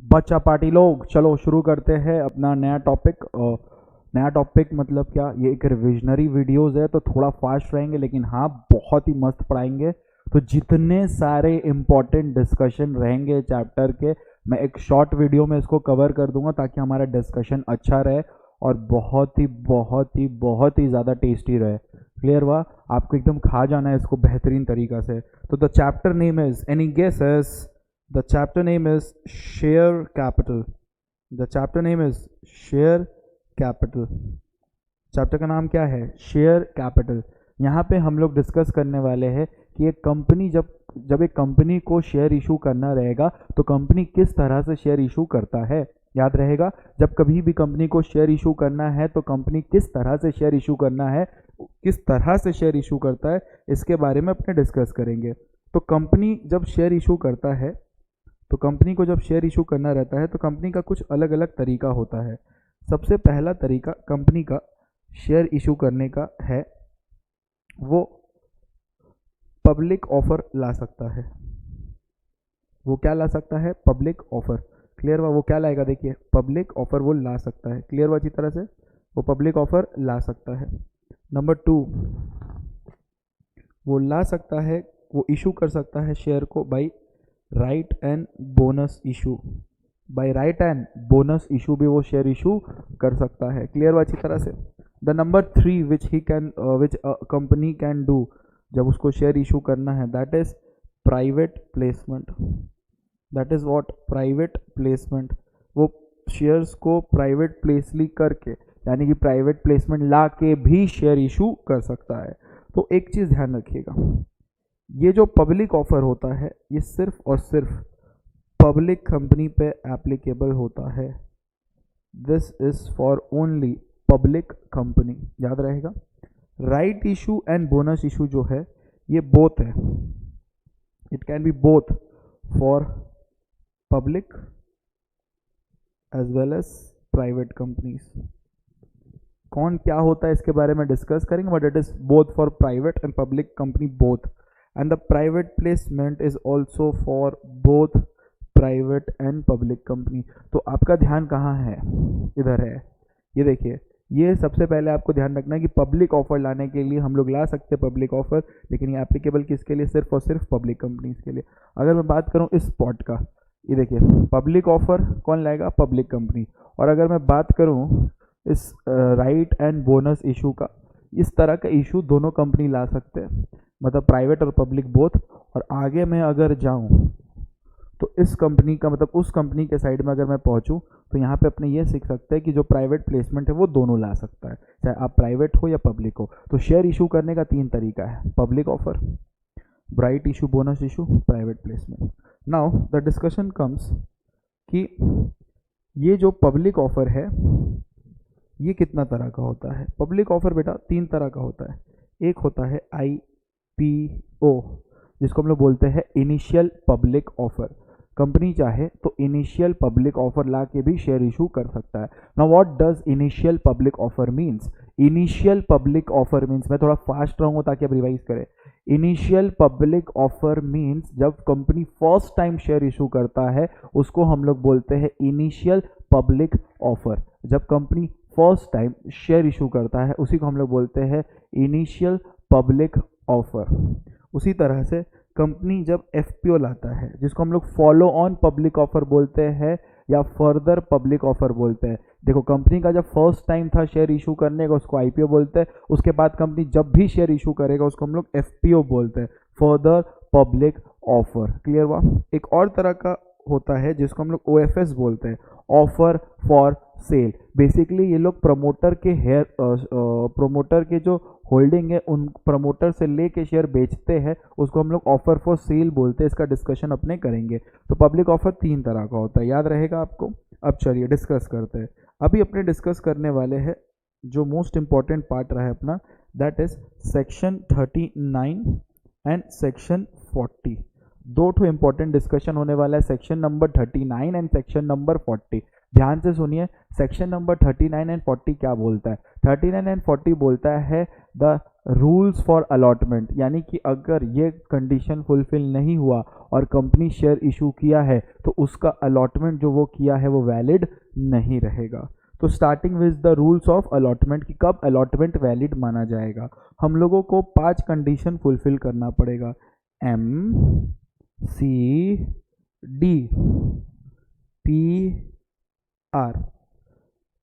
बच्चा पार्टी लोग, चलो शुरू करते हैं अपना नया टॉपिक। नया टॉपिक मतलब क्या, ये एक रिविजनरी वीडियोस है तो थोड़ा फास्ट रहेंगे, लेकिन हाँ बहुत ही मस्त पढ़ाएंगे। तो जितने सारे इम्पोर्टेंट डिस्कशन रहेंगे चैप्टर के, मैं एक शॉर्ट वीडियो में इसको कवर कर दूंगा ताकि हमारा डिस्कशन अच्छा रहे और बहुत ही बहुत ही बहुत ही ज़्यादा टेस्टी रहे। क्लियर हुआ? आपको एकदम खा जाना है इसको बेहतरीन तरीका से। तो the chapter name is, any guesses? The chapter name is share capital. The chapter name is share capital. Chapter का नाम क्या है? Share capital. यहाँ पे हम लोग डिस्कस करने वाले हैं कि एक कंपनी जब एक कंपनी को शेयर इशू करना रहेगा तो कंपनी किस तरह से शेयर इशू करता है। याद रहेगा, जब कभी भी कंपनी को शेयर इशू करना है तो कंपनी किस तरह से शेयर इशू करना है, किस तरह से शेयर इशू करता है, इसके बारे में अपने डिस्कस करेंगे। तो कंपनी जब शेयर इशू करता है, तो कंपनी को जब शेयर इशू करना रहता है तो कंपनी का कुछ अलग अलग तरीका होता है। सबसे पहला तरीका कंपनी का शेयर इशू करने का है, वो पब्लिक ऑफर ला सकता है। वो क्या ला सकता है? Public offer. क्लियर हुआ? वो क्या लाएगा? देखिए, पब्लिक ऑफर वो ला सकता है। क्लियर हुआ अच्छी तरह से? वो पब्लिक ऑफर ला सकता है। नंबर 2, वो ला सकता है, वो इशू कर सकता है शेयर को by right and bonus issue. By right and bonus issue भी वो शेयर इशू कर सकता है। क्लियर हुआ अच्छी तरह से? The number 3 which company can do जब उसको शेयर इशू करना है, that is private placement. That is what? Private placement. वो शेयर्स को प्राइवेट प्लेसली करके, यानी कि प्राइवेट प्लेसमेंट ला के भी शेयर इशू कर सकता है। तो एक चीज ध्यान रखिएगा, ये जो पब्लिक ऑफर होता है ये सिर्फ और सिर्फ पब्लिक कंपनी पे एप्लीकेबल होता है। This is for only public company. याद रहेगा, right issue and bonus issue जो है ये बोथ है। It can be both for public as well as private companies. कौन क्या होता है इसके बारे में डिस्कस करेंगे, but it is both for private and public company both. And the private placement is also for both private and public company। तो आपका ध्यान कहाँ है? इधर है। ये देखिए, ये सबसे पहले आपको ध्यान रखना है कि पब्लिक ऑफर लाने के लिए हम लोग ला सकते हैं पब्लिक ऑफर, लेकिन ये एप्लीकेबल किसके लिए? सिर्फ और सिर्फ पब्लिक कंपनीज के लिए। अगर मैं बात करूँ इस स्पॉट का, ये देखिए पब्लिक ऑफर कौन लाएगा? Public company. और अगर मैं बात करूँ इस राइट एंड बोनस इशू का, इस तरह का इशू दोनों कंपनी ला सकते हैं, मतलब प्राइवेट और पब्लिक बोथ। और आगे मैं अगर जाऊं तो इस कंपनी का मतलब उस कंपनी के साइड में अगर मैं पहुंचूं तो यहाँ पे अपने ये सीख सकते हैं कि जो प्राइवेट प्लेसमेंट है वो दोनों ला सकता है, चाहे आप प्राइवेट हो या पब्लिक हो। तो शेयर इशू करने का 3 तरीका है, public offer, right issue, bonus issue, private placement. Now the discussion comes कि ये जो पब्लिक ऑफर है ये कितना तरह का होता है? पब्लिक ऑफर बेटा 3 तरह का होता है। एक होता है IPO, जिसको हम लोग बोलते हैं इनिशियल पब्लिक ऑफर। कंपनी चाहे तो इनिशियल पब्लिक ऑफर ला के भी शेयर इशू कर सकता है। Now what does initial public offer means? Initial public offer means, मैं थोड़ा फास्ट रहूंगा ताकि आप रिवाइज करें। इनिशियल पब्लिक ऑफर मींस जब company first time share issue करता है उसको हम लोग बोलते हैं इनिशियल पब्लिक ऑफर। जब company first time share issue करता है उसी को हम लोग बोलते हैं इनिशियल पब्लिक ऑफर। उसी तरह से कंपनी जब FPO लाता है, जिसको हम लोग फॉलो ऑन पब्लिक ऑफर बोलते हैं या फर्दर पब्लिक ऑफर बोलते हैं। देखो, कंपनी का जब फर्स्ट टाइम था शेयर इशू करने का उसको IPO बोलते हैं, उसके बाद कंपनी जब भी शेयर इशू करेगा उसको हम लोग FPO बोलते हैं, फर्दर पब्लिक ऑफर। क्लियर हुआ? एक और तरह का होता है जिसको हम लोग OFS बोलते हैं, ऑफर फॉर सेल। बेसिकली ये लोग प्रमोटर के जो होल्डिंग है उन प्रमोटर से लेके शेयर बेचते हैं, उसको हम लोग ऑफर फॉर सेल बोलते हैं। इसका डिस्कशन अपने करेंगे। तो पब्लिक ऑफर 3 तरह का होता है, याद रहेगा आपको। अब चलिए डिस्कस करते हैं। अभी अपने डिस्कस करने वाले हैं जो मोस्ट इंपॉर्टेंट पार्ट रहा है अपना, that is section 39 and section 40। दो ठो इंपॉर्टेंट डिस्कशन होने वाला है, section number 39 and section number 40। ध्यान से सुनिए, सेक्शन नंबर 39 एंड 40 क्या बोलता है। 39 एंड 40 बोलता है द रूल्स फॉर अलॉटमेंट, यानी कि अगर ये कंडीशन फुलफिल नहीं हुआ और कंपनी शेयर इशू किया है तो उसका अलॉटमेंट जो वो किया है वो वैलिड नहीं रहेगा। तो starting with the rules of allotment कि कब अलॉटमेंट वैलिड माना जाएगा। हम लोगों को 5 कंडीशन फुलफिल करना पड़ेगा, M C D P R,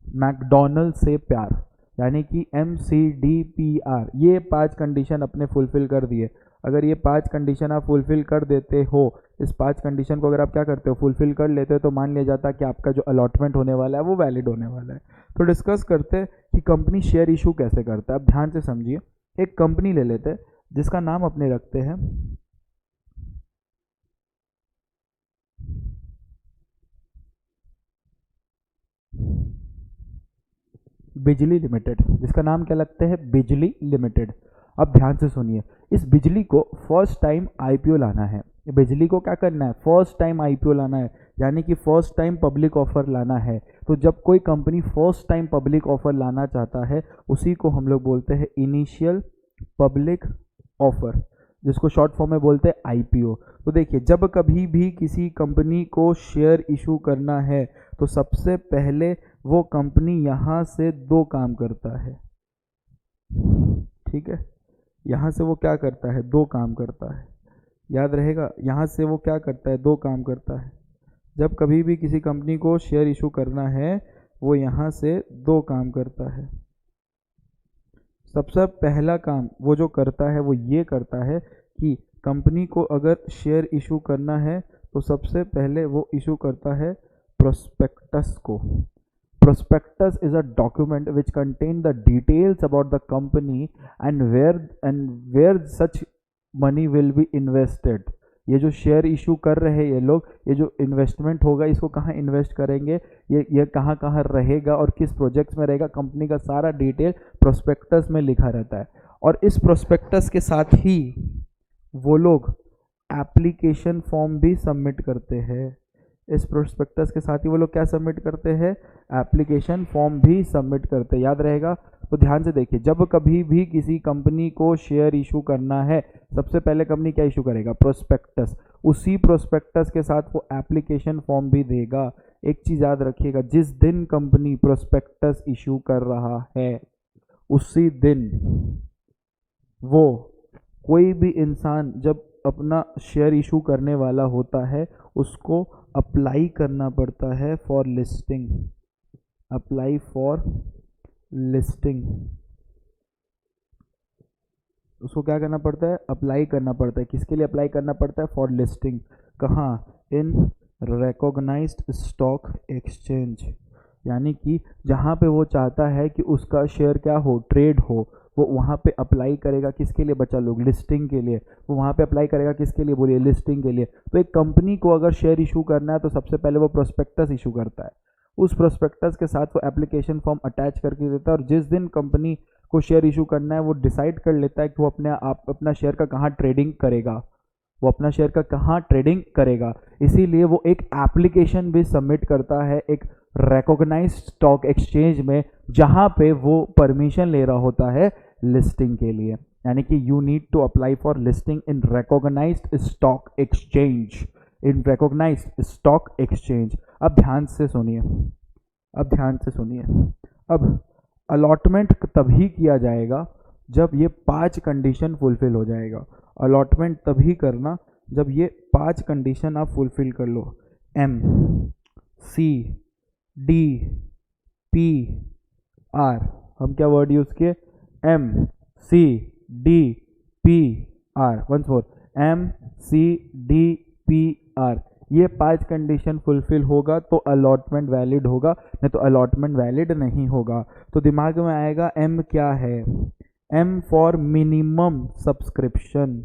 McDonald से प्यार, यानी कि M C D P R, ये 5 कंडीशन अपने फुलफिल कर दिए। अगर ये 5 कंडीशन आप फुलफिल कर देते हो, इस 5 कंडीशन को अगर आप क्या करते हो फुलफिल कर लेते हो, तो मान लिया जाता है कि आपका जो अलॉटमेंट होने वाला है वो वैलिड होने वाला है। तो डिस्कस करते हैं कि कंपनी शेयर इशू कैसे करता है। अब ध्यान से समझिए, एक कंपनी ले लेते हैं जिसका नाम अपने रखते हैं बिजली लिमिटेड, जिसका नाम क्या लगता है बिजली लिमिटेड। अब ध्यान से सुनिए, इस बिजली को फर्स्ट टाइम आईपीओ लाना है। बिजली को क्या करना है, फर्स्ट टाइम आईपीओ लाना है, यानी कि फर्स्ट टाइम पब्लिक ऑफर लाना है। तो जब कोई company first time public offer लाना चाहता है उसी को हम लोग बोलते हैं इनिशियल पब्लिक ऑफर, जिसको शॉर्ट फॉर्म में बोलते हैं आईपीओ। तो देखिए, जब कभी भी किसी कंपनी को शेयर इशू करना है तो सबसे पहले वो कंपनी यहाँ से 2 काम करता है, ठीक है। यहाँ से वो क्या करता है, 2 काम करता है, याद रहेगा। यहाँ से वो क्या करता है, 2 काम करता है। जब कभी भी किसी कंपनी को शेयर इशू करना है वो यहाँ से 2 काम करता है। सबसे पहला काम वो जो करता है वो ये करता है कि कंपनी को अगर शेयर इशू करना है तो सबसे पहले वो इशू करता है प्रोस्पेक्टस को। Prospectus is a document which contain the details about the company and where such money will be invested। ये जो शेयर इशू कर रहे हैं ये लोग, ये जो इन्वेस्टमेंट होगा इसको कहाँ इन्वेस्ट करेंगे, ये कहाँ कहाँ रहेगा और किस प्रोजेक्ट्स में रहेगा, कंपनी का सारा डिटेल प्रोस्पेक्टस में लिखा रहता है। और इस प्रोस्पेक्टस के साथ ही वो लोग एप्लीकेशन फॉर्म भी सबमिट करते हैं। इस प्रोस्पेक्टस के साथ ही वो लोग क्या सबमिट करते हैं, एप्लीकेशन फॉर्म भी सबमिट करते हैं, याद रहेगा। तो ध्यान से देखिए, जब कभी भी किसी कंपनी को शेयर इशू करना है सबसे पहले कंपनी क्या इशू करेगा, प्रोस्पेक्टस। उसी प्रोस्पेक्टस के साथ वो एप्लीकेशन फॉर्म भी देगा। एक चीज़ याद रखिएगा, जिस दिन कंपनी प्रोस्पेक्टस इशू कर रहा है उसी दिन वो कोई भी इंसान जब अपना शेयर इशू करने वाला होता है उसको अप्लाई करना पड़ता है for listing, apply for listing. उसको क्या करना पड़ता है, अप्लाई करना पड़ता है। किसके लिए अप्लाई करना पड़ता है, फॉर लिस्टिंग। कहाँ, इन रिकॉग्नाइज्ड स्टॉक एक्सचेंज, यानी कि जहाँ पे वो चाहता है कि उसका शेयर क्या हो, ट्रेड हो, वो वहाँ पे अप्लाई करेगा। किसके लिए बच्चा लोग, लिस्टिंग के लिए। वो वहाँ पे अप्लाई करेगा किसके लिए, बोलिए, लिस्टिंग के लिए। तो एक कंपनी को अगर शेयर इशू करना है तो सबसे पहले वो प्रोस्पेक्टस इशू करता है। उस प्रोस्पेक्टस के साथ वो एप्लीकेशन फॉर्म अटैच करके देता है और जिस दिन कंपनी को शेयर इशू करना है वो डिसाइड कर लेता है कि वो अपना शेयर का कहाँ ट्रेडिंग करेगा, वो अपना शेयर का कहाँ ट्रेडिंग करेगा। इसीलिए वो एक एप्लीकेशन भी सबमिट करता है एक रिकॉग्नाइज्ड स्टॉक एक्सचेंज में, जहाँ पे वो परमिशन ले रहा होता है लिस्टिंग के लिए। यानी कि you need to apply for listing in recognised stock exchange, in recognised stock exchange. अब ध्यान से सुनिए, अब ध्यान से सुनिए। अब अलॉटमेंट तभी किया जाएगा जब ये 5 कंडीशन फुलफिल हो जाएगा। अलॉटमेंट तभी करना जब ये 5 कंडीशन आप फुलफिल कर लो, M C D P R. हम क्या वर्ड यूज किए, M C D P R. Once more, M C D P R. ये 5 कंडीशन फुलफिल होगा तो अलॉटमेंट वैलिड होगा, नहीं तो अलॉटमेंट वैलिड नहीं होगा। तो दिमाग में आएगा एम क्या है, M for minimum subscription,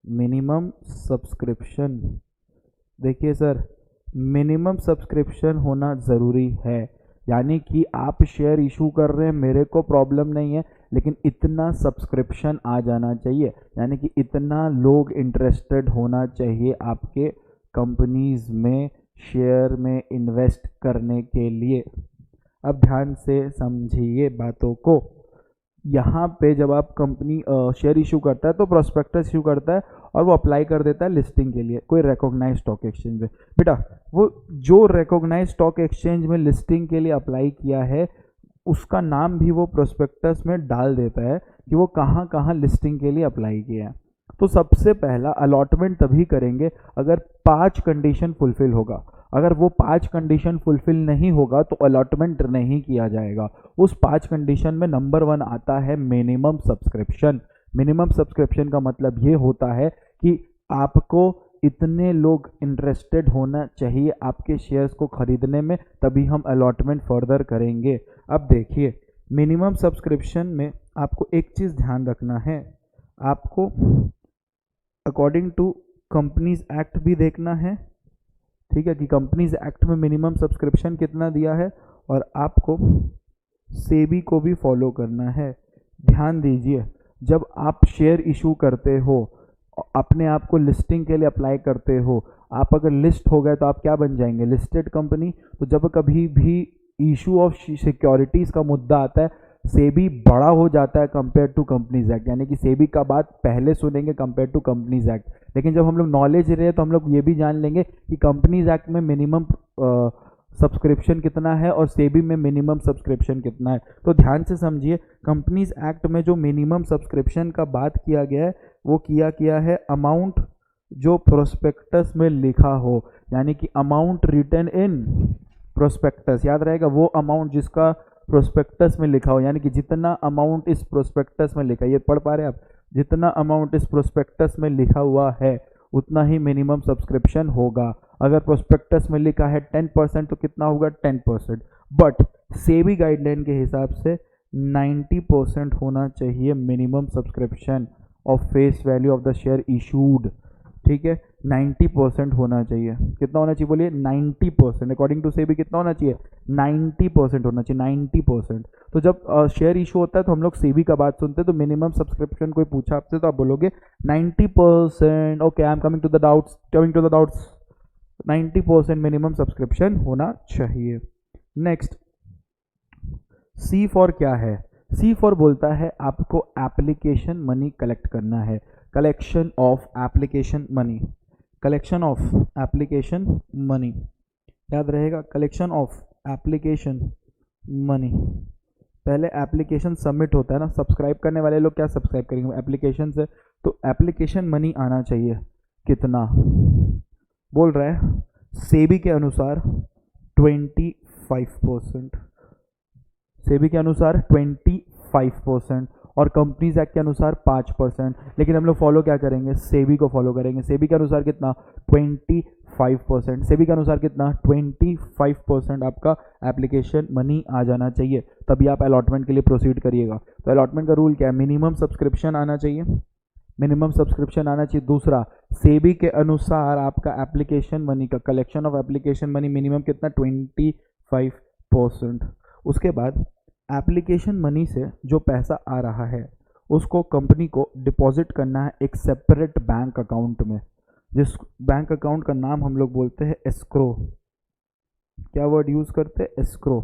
minimum subscription. देखिए सर, मिनिमम सब्सक्रिप्शन होना ज़रूरी है, यानी कि आप शेयर इशू कर रहे हैं, मेरे को प्रॉब्लम नहीं है, लेकिन इतना सब्सक्रिप्शन आ जाना चाहिए, यानी कि इतना लोग इंटरेस्टेड होना चाहिए आपके कंपनीज में शेयर में इन्वेस्ट करने के लिए। अब ध्यान से समझिए बातों को। यहाँ पे जब आप कंपनी शेयर इशू करता है तो प्रोस्पेक्टस इशू करता है और वो अप्लाई कर देता है लिस्टिंग के लिए कोई रिकॉग्नाइज स्टॉक एक्सचेंज में। बेटा वो जो रिकॉग्नाइज स्टॉक एक्सचेंज में लिस्टिंग के लिए अप्लाई किया है उसका नाम भी वो प्रोस्पेक्टस में डाल देता है कि वो कहाँ कहाँ लिस्टिंग के लिए अप्लाई किया है। तो सबसे पहला अलॉटमेंट तभी करेंगे अगर 5 कंडीशन फुलफिल होगा। अगर वो 5 कंडीशन फुलफिल नहीं होगा तो अलॉटमेंट नहीं किया जाएगा। उस 5 कंडीशन में नंबर 1 आता है मिनिमम सब्सक्रिप्शन। मिनिमम सब्सक्रिप्शन का मतलब ये होता है कि आपको इतने लोग इंटरेस्टेड होना चाहिए आपके शेयर्स को खरीदने में, तभी हम अलॉटमेंट फर्दर करेंगे। अब देखिए मिनिमम सब्सक्रिप्शन में आपको एक चीज़ ध्यान रखना है, आपको अकॉर्डिंग टू कंपनीज एक्ट भी देखना है, ठीक है, कि कंपनीज एक्ट में मिनिमम सब्सक्रिप्शन कितना दिया है, और आपको सेबी को भी फॉलो करना है। ध्यान दीजिए जब आप शेयर इशू करते हो, अपने आप को लिस्टिंग के लिए अप्लाई करते हो, आप अगर लिस्ट हो गए तो आप क्या बन जाएंगे, लिस्टेड कंपनी। तो जब कभी भी इशू ऑफ सिक्योरिटीज़ का मुद्दा आता है, सेबी बड़ा हो जाता है कंपेयर टू कंपनीज एक्ट, यानी कि सेबी का बात पहले सुनेंगे कंपेयर टू कंपनीज एक्ट। लेकिन जब हम लोग नॉलेज रहे तो हम लोग ये भी जान लेंगे कि कंपनीज एक्ट में मिनिमम सब्सक्रिप्शन कितना है और सेबी में मिनिमम सब्सक्रिप्शन कितना है। तो ध्यान से समझिए, कंपनीज एक्ट में जो मिनिमम सब्सक्रिप्शन का बात किया गया है वो किया है अमाउंट जो प्रोस्पेक्टस में लिखा हो, यानी कि अमाउंट रिटन इन प्रोस्पेक्टस, याद रहेगा वो अमाउंट जिसका प्रोस्पेक्टस में लिखा हो, यानी कि जितना अमाउंट इस प्रोस्पेक्टस में लिखा है, ये पढ़ पा रहे हैं आप, जितना अमाउंट इस प्रोस्पेक्टस में लिखा हुआ है उतना ही मिनिमम सब्सक्रिप्शन होगा। अगर प्रोस्पेक्टस में लिखा है 10% तो कितना होगा 10%, बट सेबी गाइडलाइन के हिसाब से 90% होना चाहिए minimum subscription of face value of the share issued, ठीक है, 90% होना चाहिए। कितना होना चाहिए बोलिए, 90%। अकॉर्डिंग टू सेबी कितना होना चाहिए, 90% होना चाहिए, 90%। तो जब शेयर इशू होता है तो हम लोग सेबी का बात सुनते हैं, तो मिनिमम सब्सक्रिप्शन कोई पूछा आपसे तो आप बोलोगे 90%। Okay, I am coming to the doubts, 90% minimum subscription होना चाहिए। नेक्स्ट, सी फॉर क्या है, सी फॉर बोलता है आपको एप्लीकेशन मनी कलेक्ट करना है, collection of application money, collection of application money, याद रहेगा, कलेक्शन ऑफ एप्लीकेशन मनी। पहले एप्लीकेशन सबमिट होता है ना, सब्सक्राइब करने वाले लोग क्या सब्सक्राइब करेंगे एप्लीकेशन से, तो एप्लीकेशन मनी आना चाहिए। कितना बोल रहा है, सेबी के अनुसार 25%, सेबी के अनुसार 25% और कंपनीज एक्ट के अनुसार 5%। लेकिन हम लोग फॉलो क्या करेंगे, सेबी को फॉलो करेंगे। सेबी के अनुसार कितना 25%, सेबी के अनुसार कितना 25% आपका एप्लीकेशन मनी आ जाना चाहिए, तभी आप अलॉटमेंट के लिए प्रोसीड करिएगा। तो अलॉटमेंट का रूल क्या है, मिनिमम सब्सक्रिप्शन आना चाहिए, मिनिमम सब्सक्रिप्शन आना चाहिए। दूसरा, सेबी के अनुसार आपका एप्लीकेशन मनी का collection of application money minimum कितना 25%। उसके बाद एप्लीकेशन मनी से जो पैसा आ रहा है उसको कंपनी को डिपॉजिट करना है एक सेपरेट बैंक अकाउंट में, जिस बैंक अकाउंट का नाम हम लोग बोलते हैं एस्क्रो। क्या वर्ड यूज़ करते हैं, एस्क्रो,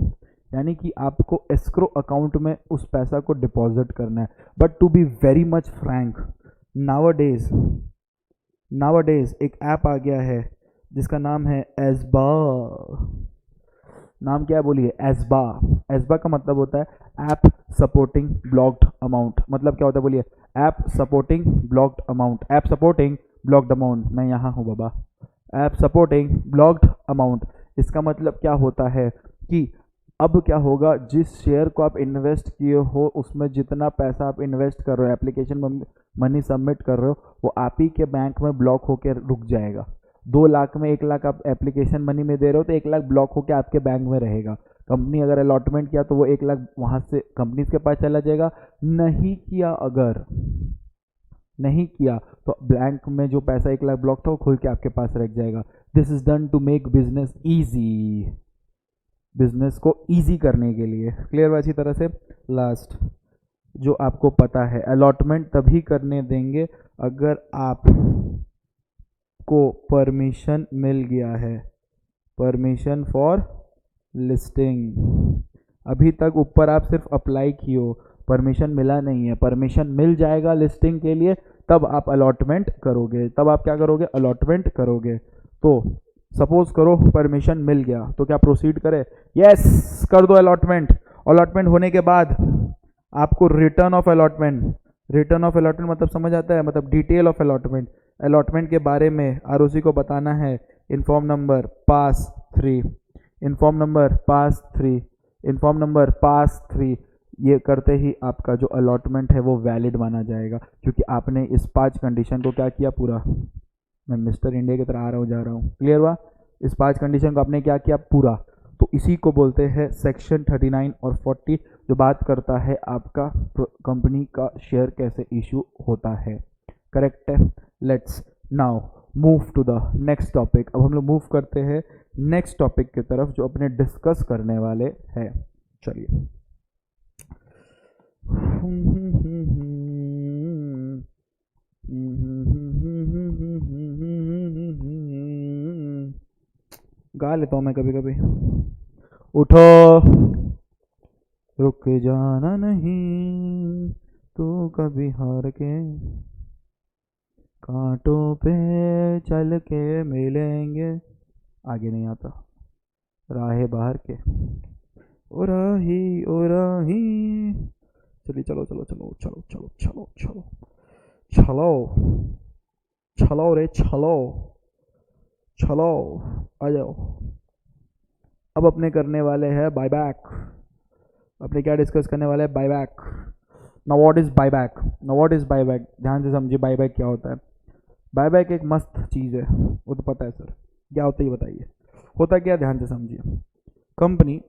यानी कि आपको एस्क्रो अकाउंट में उस पैसा को डिपॉजिट करना है। But to be very much frank, nowadays एक ऐप आ गया है जिसका नाम है एस्बा। नाम क्या है बोलिए, एस्बा। एस्बा का मतलब होता है ऐप सपोर्टिंग ब्लॉक्ड अमाउंट। मतलब क्या होता है बोलिए, app supporting blocked amount, app supporting blocked amount. मैं यहाँ हूँ बाबा, ऐप सपोर्टिंग ब्लॉक्ड अमाउंट। इसका मतलब क्या होता है कि अब क्या होगा, जिस शेयर को आप इन्वेस्ट किए हो उसमें जितना पैसा आप इन्वेस्ट कर रहे हो, एप्लीकेशन मनी सबमिट कर रहे हो, वो आप ही के बैंक में ब्लॉक होकर रुक जाएगा। 2 लाख में 1 लाख आप एप्लीकेशन मनी में दे रहे हो तो 1 लाख ब्लॉक होकर आपके बैंक में रहेगा। कंपनी अगर अलॉटमेंट किया तो वो 1 लाख वहाँ से कंपनी के पास चला जाएगा। नहीं किया तो बैंक में जो पैसा 1 लाख ब्लॉक था वो खुल के आपके पास रख जाएगा। This is done to make business easy. Business को इजी करने के लिए। क्लियर हुआ अच्छी तरह से। लास्ट जो आपको पता है, अलॉटमेंट तभी करने देंगे अगर आपको परमिशन मिल गया है, परमिशन फॉर लिस्टिंग। अभी तक ऊपर आप सिर्फ अप्लाई किए हो, परमिशन मिला नहीं है, परमिशन मिल जाएगा लिस्टिंग के लिए तब आप अलॉटमेंट करोगे। तब आप क्या करोगे? अलॉटमेंट करोगे। तो सपोज करो परमिशन मिल गया तो क्या प्रोसीड करें? यस, कर दो अलॉटमेंट। अलॉटमेंट होने के बाद आपको return of allotment, return of allotment मतलब समझ आता है, मतलब डिटेल ऑफ अलॉटमेंट, अलॉटमेंट के बारे में आरओसी को बताना है। इन्फॉर्म नंबर पास 3, इन्फॉर्म नंबर पास 3, इन्फॉर्म नंबर पास 3। ये करते ही आपका जो अलॉटमेंट है वो वैलिड माना जाएगा, क्योंकि आपने इस 5 कंडीशन को क्या किया? पूरा। मैं मिस्टर इंडिया की तरह आ रहा हूँ जा रहा हूँ। क्लियर हुआ? इस 5 कंडीशन को आपने क्या किया? पूरा। तो इसी को बोलते हैं सेक्शन 39 और 40, जो बात करता है आपका कंपनी का शेयर कैसे इशू होता है। करेक्ट है। Let's now move to the next topic. अब हम लोग मूव करते हैं नेक्स्ट टॉपिक की तरफ जो अपने डिस्कस करने वाले हैं। चलिए। गा लेता हूँ मैं कभी कभी। उठो, रुक जाना नहीं तू कभी हार के, कांटों पे चल के मिलेंगे। आगे नहीं आता। राहे बाहर के, ओ राही ओ राही। चलिए चलो चलो चलो चलो चलो चलो चलो चलो चलो रे चलो चलो, आ जाओ। अब अपने करने वाले हैं बायबैक। अपने क्या डिस्कस करने वाले हैं? Buyback. Now what is buyback? Now what is buyback? ध्यान से समझिए बायबैक क्या होता है। बायबैक एक मस्त चीज़ है, वो तो पता है सर। क्या होता है ये बताइए। होता क्या? ध्यान से समझिए। कंपनी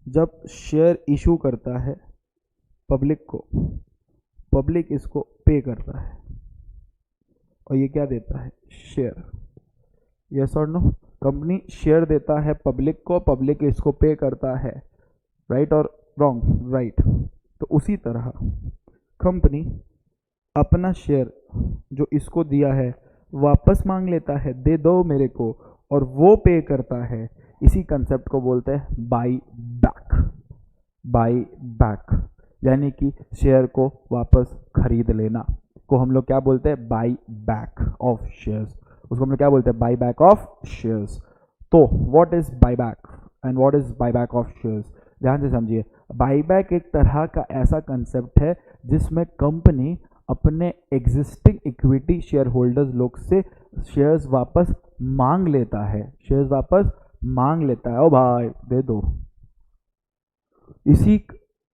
जब शेयर इशू करता है पब्लिक को, पब्लिक इसको पे करता है और ये क्या देता है? शेयर। यस और नो? कंपनी शेयर देता है पब्लिक को, पब्लिक इसको पे करता है। राइट और रॉन्ग? राइट। तो उसी तरह कंपनी अपना शेयर जो इसको दिया है वापस मांग लेता है, दे दो मेरे को, और वो पे करता है। इसी कंसेप्ट को बोलते हैं बाई बैक। बाई बैक यानी कि शेयर को वापस खरीद लेना को हम लोग क्या बोलते हैं? Buy back of shares. उसको हम लोग क्या बोलते हैं? Buy back of shares. तो what is buy back and what is buy back of shares? ध्यान से समझिए। बाई बैक एक तरह का ऐसा कंसेप्ट है जिसमें कंपनी अपने एग्जिस्टिंग इक्विटी शेयर होल्डर्स लोग से शेयर्स वापस मांग लेता है, शेयर्स वापस मांग लेता है। ओ भाई दे दो। इसी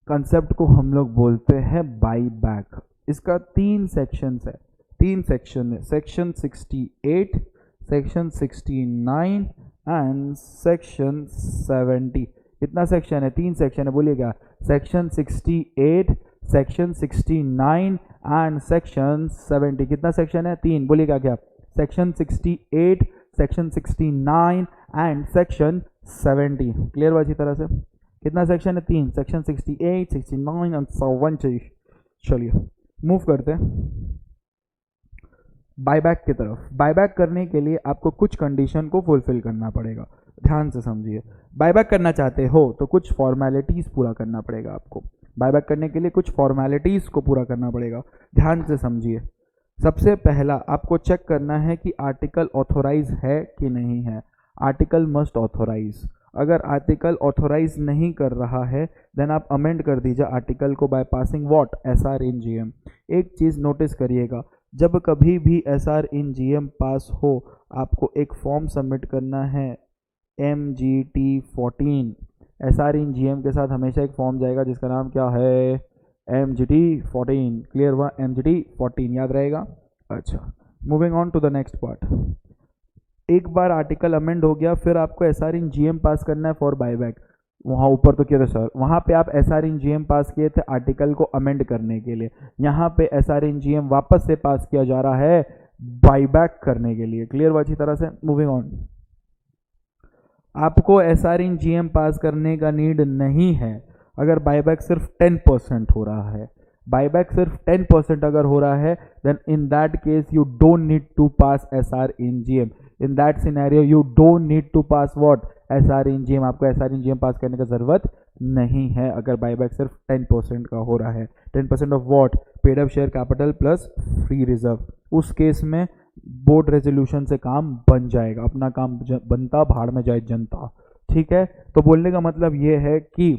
कंसेप्ट को हम लोग बोलते हैं बाई बैक। इसका 3 सेक्शंस है, 3 सेक्शन है। Section 68, section 69 and section 70। कितना सेक्शन है? 3 सेक्शन है। बोलिए क्या? Section 68, section 69 and section 70। कितना सेक्शन है? 3। बोलिए क्या क्या? Section 68, section 69 and section 70। Clear हुआ अच्छी तरह से? कितना सेक्शन है? 3। Section 68, 69 and 70। चलिए मूव करते हैं बायबैक की तरफ। बायबैक करने के लिए आपको कुछ कंडीशन को फुलफिल करना पड़ेगा। ध्यान से समझिए। बायबैक करना चाहते हो तो कुछ फॉर्मेलिटीज़ पूरा करना पड़ेगा आपको। बायबैक करने के लिए कुछ फॉर्मेलिटीज़ को पूरा करना पड़ेगा। ध्यान से समझिए। सबसे पहला आपको चेक करना है कि आर्टिकल ऑथोराइज है कि नहीं है। Article must authorise. अगर आर्टिकल ऑथोराइज नहीं कर रहा है देन आप अमेंड कर दीजिए आर्टिकल को by passing what? SR in GM. एक चीज़ नोटिस करिएगा, जब कभी भी एसआर इन जीएम पास हो आपको एक फॉर्म सबमिट करना है MGT 14। एसआर इन जीएम के साथ हमेशा एक फॉर्म जाएगा जिसका नाम क्या है? MGT 14। क्लियर हुआ? MGT 14 याद रहेगा। अच्छा, moving on to the next part. एक बार आर्टिकल अमेंड हो गया फिर आपको एसआर इन जीएम पास करना है फॉर बायबैक। वहाँ ऊपर तो किया था सर, वहाँ पे आप एसआर इन जीएम पास किए थे आर्टिकल को अमेंड करने के लिए। यहाँ पे एसआर इन जीएम वापस से पास किया जा रहा है बायबैक करने के लिए। क्लियर हुआ अच्छी तरह से? Moving on. आपको एसआर इन जीएम पास करने का नीड नहीं है अगर बायबैक सिर्फ 10% हो रहा है। बायबैक सिर्फ 10% अगर हो रहा है, then in that case you don't need to pass SR in GM. In that scenario you don't need to pass what, SR in GM. आपको एसआर इन जीएम पास करने का जरूरत नहीं है अगर बायबैक सिर्फ 10% का हो रहा है। 10% of what, paid up share capital plus free reserve. उस केस में बोर्ड रेजोल्यूशन से काम बन जाएगा, अपना काम बनता, भाड़ में जाए जनता। ठीक है, तो बोलने का मतलब ये है कि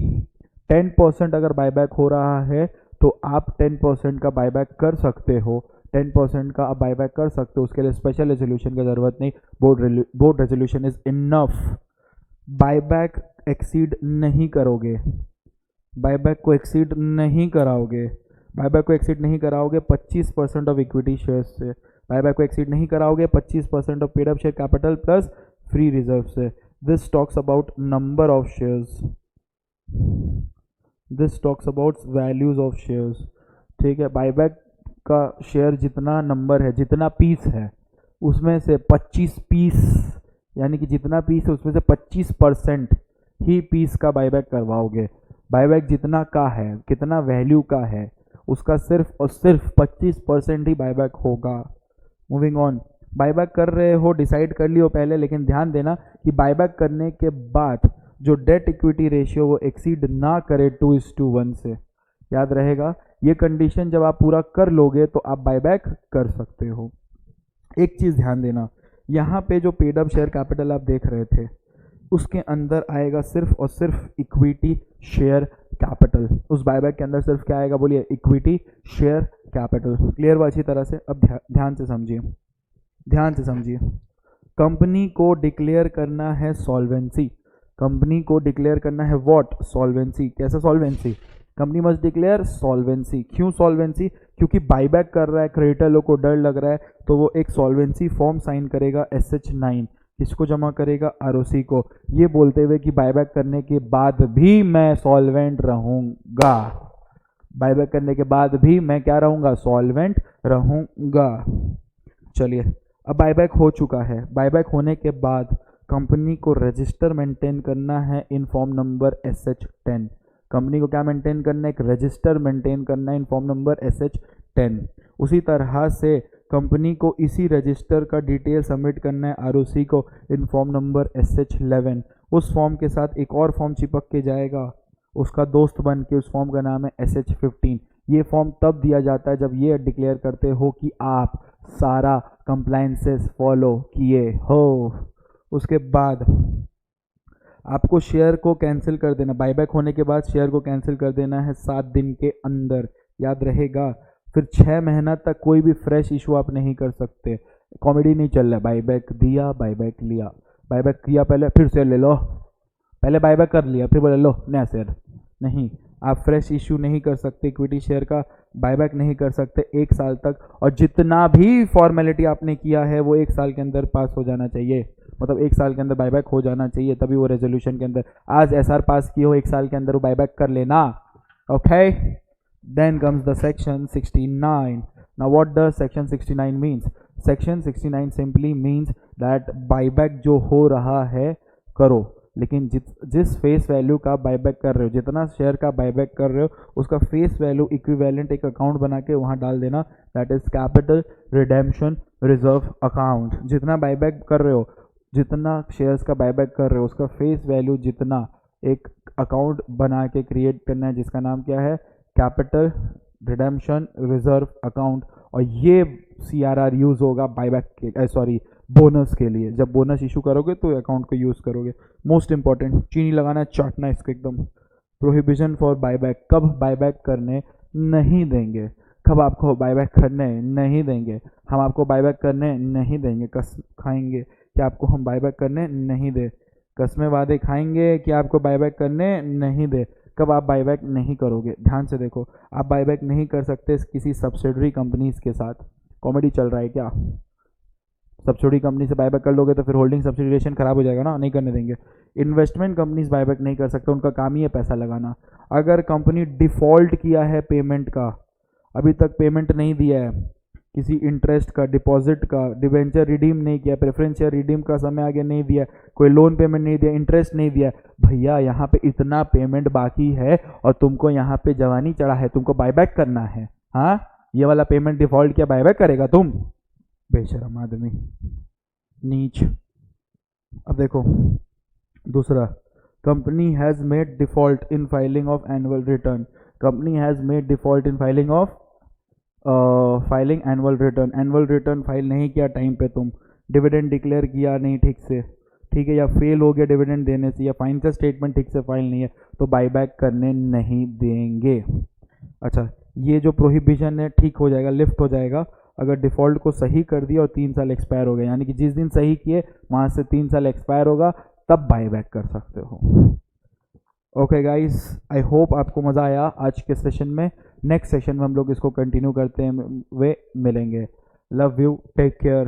10% अगर बायबैक हो रहा है तो आप 10% का बायबैक कर सकते हो, 10% का आप बायबैक कर सकते हो। उसके लिए स्पेशल रेजोल्यूशन की जरूरत नहीं, board resolution is enough. Buyback exceed नहीं करोगे, बायबैक को एक्सीड नहीं कराओगे, बायबैक को एक्सीड नहीं कराओगे 25% ऑफ इक्विटी शेयर्स से, बायबैक को एक्सीड नहीं कराओगे 25% of paid up share capital plus free reserve से। This talks about number of shares, this talks about values of shares. ठीक है, बायबैक का शेयर जितना नंबर है, जितना पीस है, उसमें से 25 पीस, यानी कि जितना पीस है उसमें से 25% ही पीस का बायबैक करवाओगे। बायबैक जितना का है, कितना वैल्यू का है, उसका सिर्फ और सिर्फ 25% ही बायबैक होगा। मूविंग ऑन, बायबैक कर रहे हो, डिसाइड कर लियो पहले, लेकिन ध्यान देना कि बायबैक करने के बाद जो डेट इक्विटी रेशियो वो एक्सीड ना करे 2:1 से। याद रहेगा, ये कंडीशन जब आप पूरा कर लोगे तो आप बायबैक कर सकते हो। एक चीज़ ध्यान देना, यहाँ पे जो पेड अप शेयर कैपिटल आप देख रहे थे उसके अंदर आएगा सिर्फ और सिर्फ इक्विटी शेयर कैपिटल। उस बायबैक के अंदर सिर्फ क्या आएगा, बोलिए, इक्विटी शेयर कैपिटल। क्लियर हुआ अच्छी तरह से? अब ध्यान से समझिए, ध्यान से समझिए। कंपनी को डिक्लेयर करना है सॉल्वेंसी, कंपनी को डिक्लेयर करना है व्हाट, सॉल्वेंसी। कैसा solvency? Company must declare solvency. क्यों सॉल्वेंसी? क्योंकि बायबैक कर रहा है, क्रेडिटर लोग को डर लग रहा है, तो वो एक सॉल्वेंसी फॉर्म साइन करेगा SH9। किसको जमा करेगा? ROC को, ये बोलते हुए कि बायबैक करने के बाद भी मैं सॉल्वेंट रहूंगा, बायबैक करने के बाद भी मैं क्या रहूंगा? सॉल्वेंट रहूंगा। चलिए, अब बायबैक हो चुका है। बायबैक होने के बाद कंपनी को रजिस्टर मेंटेन करना है in form number SH10। Company को क्या मेंटेन करना है? एक रजिस्टर मेंटेन करना है इन फॉर्म नंबर SH10। उसी तरह से कंपनी को इसी रजिस्टर का डिटेल सबमिट करना है ROC को इन फॉर्म नंबर SH11। उस फॉर्म के साथ एक और फॉर्म चिपक के जाएगा, उसका दोस्त बन के, उस फॉर्म का नाम है SH15। ये फॉर्म तब दिया जाता है जब ये डिक्लेयर करते हो कि आप सारा कंप्लायंसेस फॉलो किए हो। उसके बाद आपको शेयर को कैंसिल कर देना, बायबैक होने के बाद शेयर को कैंसिल कर देना है 7 दिन के अंदर। याद रहेगा, फिर 6 महीना तक कोई भी फ्रेश इशू आप नहीं कर सकते। कॉमेडी नहीं चल रहा, बायबैक दिया, बायबैक लिया, बायबैक किया, पहले फिर शेयर ले लो, पहले बायबैक कर लिया फिर बोले लो नया शेयर। नहीं, आप फ्रेश इशू नहीं कर सकते, इक्विटी शेयर का बायबैक नहीं कर सकते 1 साल तक। और जितना भी फॉर्मेलिटी आपने किया है वो 1 साल के अंदर पास हो जाना चाहिए, मतलब 1 साल के अंदर बायबैक हो जाना चाहिए, तभी वो रेजोल्यूशन के अंदर। आज SR पास किए हो, 1 साल के अंदर वो बायबैक कर लेना। Okay, then comes the section 69। Now what does section 69 means? Section 69 simply means that buyback जो हो रहा है करो, लेकिन जिस फेस वैल्यू का बायबैक कर रहे हो, जितना शेयर का बायबैक कर रहे हो, उसका फेस वैल्यू इक्विवेलेंट एक अकाउंट बना के वहाँ डाल देना, that is capital redemption reserve account. जितना बायबैक कर रहे हो, जितना शेयर्स का बायबैक कर रहे हो, उसका फेस वैल्यू जितना एक अकाउंट बना के क्रिएट करना है, जिसका नाम क्या है? Capital redemption reserve account. और ये CRR यूज होगा बायबैक के, सॉरी, बोनस के लिए। जब बोनस इशू करोगे तो अकाउंट को यूज करोगे। मोस्ट इंपॉर्टेंट, चीनी लगाना है, चाटना इसको एकदम। प्रोहिबिशन फॉर बायबैक, कब बायबैक करने नहीं देंगे, कब आपको बायबैक करने नहीं देंगे, हम आपको बायबैक करने नहीं देंगे। कसम खाएंगे कि आपको हम बायबैक करने नहीं दे, कसमें वादे खाएंगे कि आपको बायबैक करने नहीं दे। कब आप बायबैक नहीं करोगे? ध्यान से देखो, आप बायबैक नहीं कर सकते किसी सब्सिडरी कंपनीज के साथ। कॉमेडी चल रहा है क्या? सब्सिडी कंपनी से बायबैक कर लोगे तो फिर होल्डिंग सब्सिडी खराब हो जाएगा ना, नहीं करने देंगे। इन्वेस्टमेंट कंपनीज बायबैक नहीं कर सकते, उनका काम ही है पैसा लगाना। अगर कंपनी डिफॉल्ट किया है पेमेंट का, अभी तक पेमेंट नहीं दिया है, किसी इंटरेस्ट का, डिपॉजिट का, डिबेंचर रिडीम नहीं किया, प्रेफरेंस शेयर रिडीम का समय आगे नहीं दिया, कोई लोन पेमेंट नहीं दिया, इंटरेस्ट नहीं दिया, भैया यहाँ पे इतना पेमेंट बाकी है और तुमको यहाँ पे जवानी चढ़ा है, तुमको बायबैक करना है। हाँ, ये वाला पेमेंट डिफॉल्ट किया, बायबैक करेगा तुम? बेशरम आदमी, नीच। अब देखो दूसरा, company has made default in filing of annual return. Company has made default in filing of filing annual return. Annual return file नहीं किया टाइम पे, तुम डिविडेंड डिक्लेयर किया नहीं ठीक से, ठीक है, या फेल हो गया डिविडेंड देने से, या फाइनेंशियल स्टेटमेंट ठीक से फाइल नहीं है, तो बायबैक करने नहीं देंगे। अच्छा, ये जो प्रोहिबिशन है ठीक हो जाएगा, लिफ्ट हो जाएगा अगर डिफ़ॉल्ट को सही कर दिया और 3 साल एक्सपायर हो गए, यानी कि जिस दिन सही किए वहाँ से 3 साल एक्सपायर होगा, तब बायबैक कर सकते हो। ओके गाइस, आई होप आपको मज़ा आया आज के सेशन में। नेक्स्ट सेशन में हम लोग इसको कंटिन्यू करते हैं, वे मिलेंगे। Love you, take care.